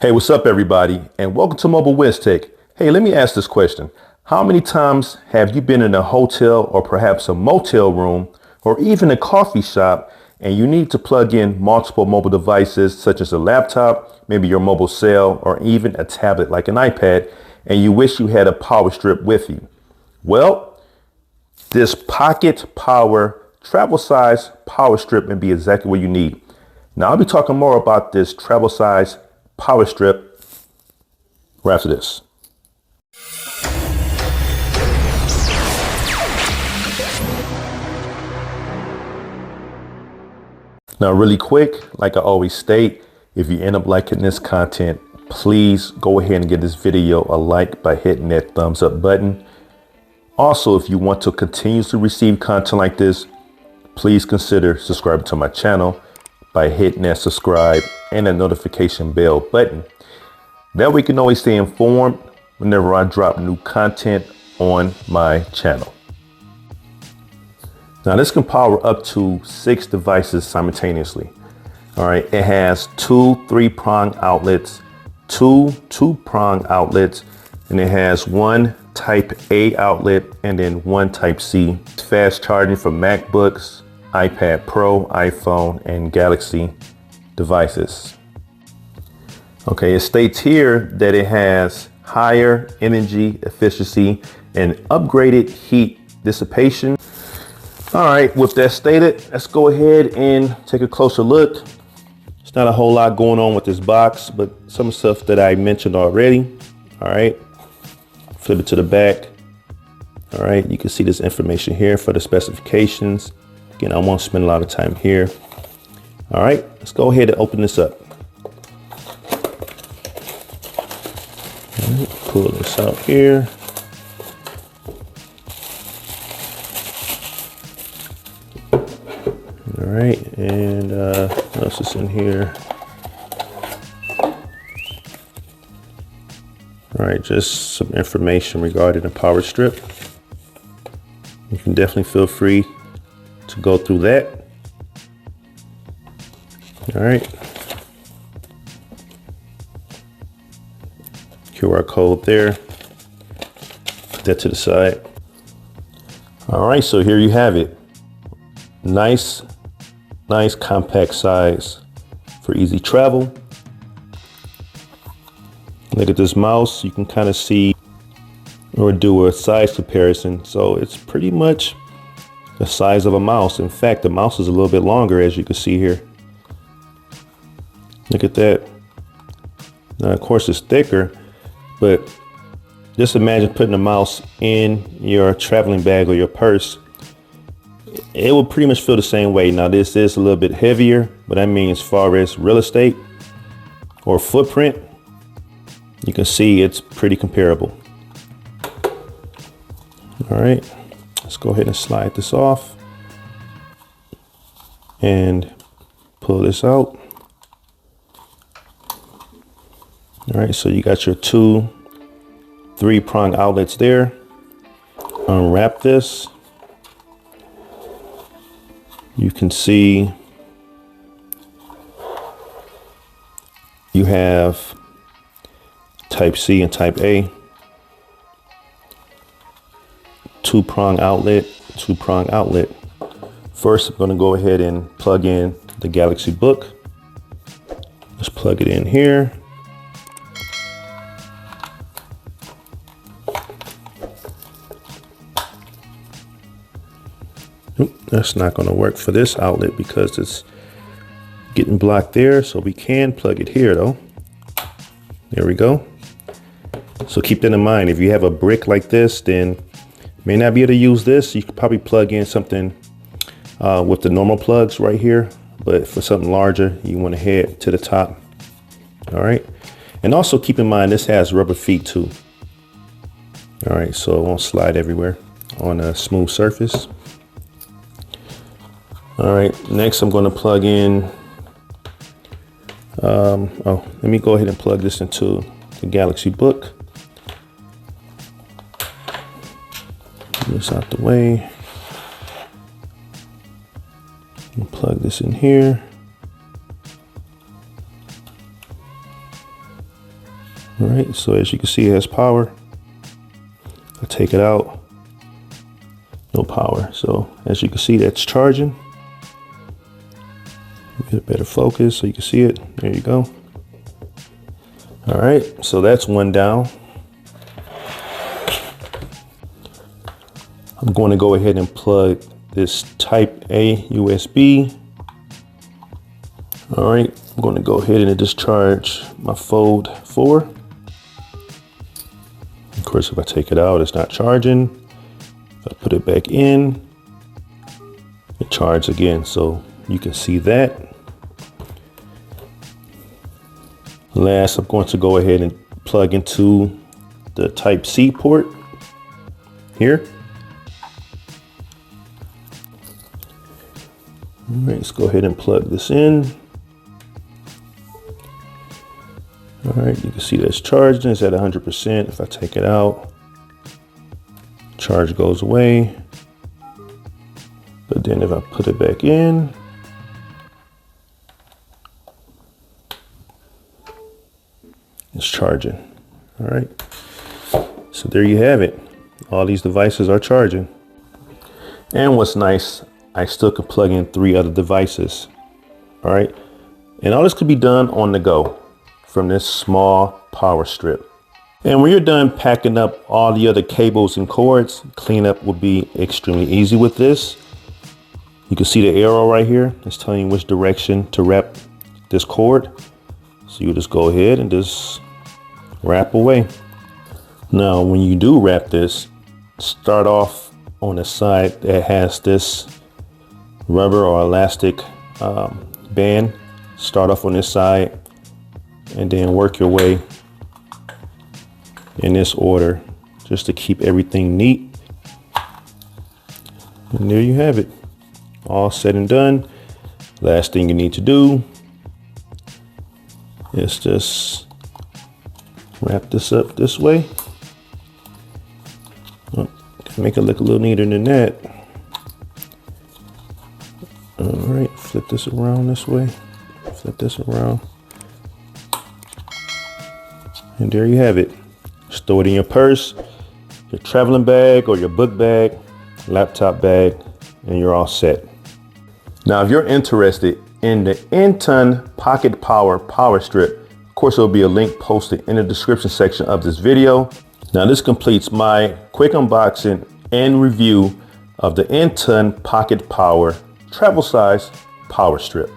Hey, what's up everybody, and welcome to Mobile WizTech. Hey, let me ask this question. How many times have you been in a hotel or perhaps a motel room or even a coffee shop and you need to plug in multiple mobile devices such as a laptop, maybe your mobile cell, or even a tablet like an iPad, and you wish you had a power strip with you? Well, this pocket power travel size power strip may be exactly what you need. Now I'll be talking more about this travel size power strip right after this. Now really quick, like I always state, if you end up liking this content, please go ahead and give this video a like by hitting that thumbs up button. Also, if you want to continuously receive content like this, please consider subscribing to my channel by hitting that subscribe and that notification bell button. That way you can always stay informed whenever I drop new content on my channel. Now this can power up to 6 devices simultaneously. All right, it has 2 3-prong outlets, 2 2-prong outlets, and it has 1 type A outlet and then 1 type C. Fast charging for MacBooks, iPad Pro, iPhone, and Galaxy devices. Okay, it states here that it has higher energy efficiency and upgraded heat dissipation. All right, with that stated, let's go ahead and take a closer look. It's not a whole lot going on with this box, but some stuff that I mentioned already. All right, flip it to the back. All right, you can see this information here for the specifications. Again, I won't spend a lot of time here. All right, let's go ahead and open this up. All right, pull this out here. All right, and what else is in here? All right, just some information regarding the power strip. You can definitely feel free to go through that. All right. QR code there. Put that to the side. All right, so here you have it. Nice compact size for easy travel. Look at this mouse. You can kind of see or do a size comparison. So it's pretty much the size of a mouse. In fact, the mouse is a little bit longer, as you can see here. Look at that. Now, of course, it's thicker, but just imagine putting a mouse in your traveling bag or your purse. It will pretty much feel the same way. Now, this is a little bit heavier, but I mean, as far as real estate or footprint, you can see it's pretty comparable. All right. Let's go ahead and slide this off and pull this out. All right, so you got your 2 3-prong outlets there. Unwrap this. You can see you have type C and type A. 2-prong outlet, 2-prong outlet. First, I'm going to go ahead and plug in the Galaxy Book. Let's plug it in here. That's not going to work for this outlet because it's getting blocked there. So we can plug it here though. There we go. So keep that in mind. If you have a brick like this, then may not be able to use this. You could probably plug in something with the normal plugs right here, but for something larger, you want to head to the top. All right. And also keep in mind, this has rubber feet too. All right. So it won't slide everywhere on a smooth surface. All right. Next, I'm going to plug in. Let me go ahead and plug this into the Galaxy Book. Get this out the way. And plug this in here. All right, so as you can see, it has power. I take it out, no power. So as you can see, that's charging. Get a better focus so you can see it. There you go. All right, so that's one down. I'm going to go ahead and plug this Type A USB. All right, I'm going to go ahead and discharge my Fold 4. Of course, if I take it out, it's not charging. If I put it back in, it charges again. So you can see that. Last, I'm going to go ahead and plug into the Type C port here. All right, let's go ahead and plug this in. All right, you can see that it's charging. It's at 100%. If I take it out, charge goes away. But then if I put it back in, it's charging. All right, so there you have it. All these devices are charging. And what's nice, I still can plug in 3 other devices. All right, and all this could be done on the go from this small power strip. And when you're done packing up all the other cables and cords, cleanup will be extremely easy with this. You can see the arrow right here. It's telling you which direction to wrap this cord. So you just go ahead and just wrap away. Now, when you do wrap this, start off on the side that has this rubber or elastic band. Start off on this side and then work your way in this order just to keep everything neat. And there you have it, all said and done. Last thing you need to do is just wrap this up this way. Oh, make it look a little neater than that. All right, flip this around this way, flip this around. And there you have it. Store it in your purse, your traveling bag, or your book bag, laptop bag, and you're all set. Now, if you're interested in the NTON Pocket Power Power Strip, of course, there'll be a link posted in the description section of this video. Now, this completes my quick unboxing and review of the NTON Pocket Power travel size power strip.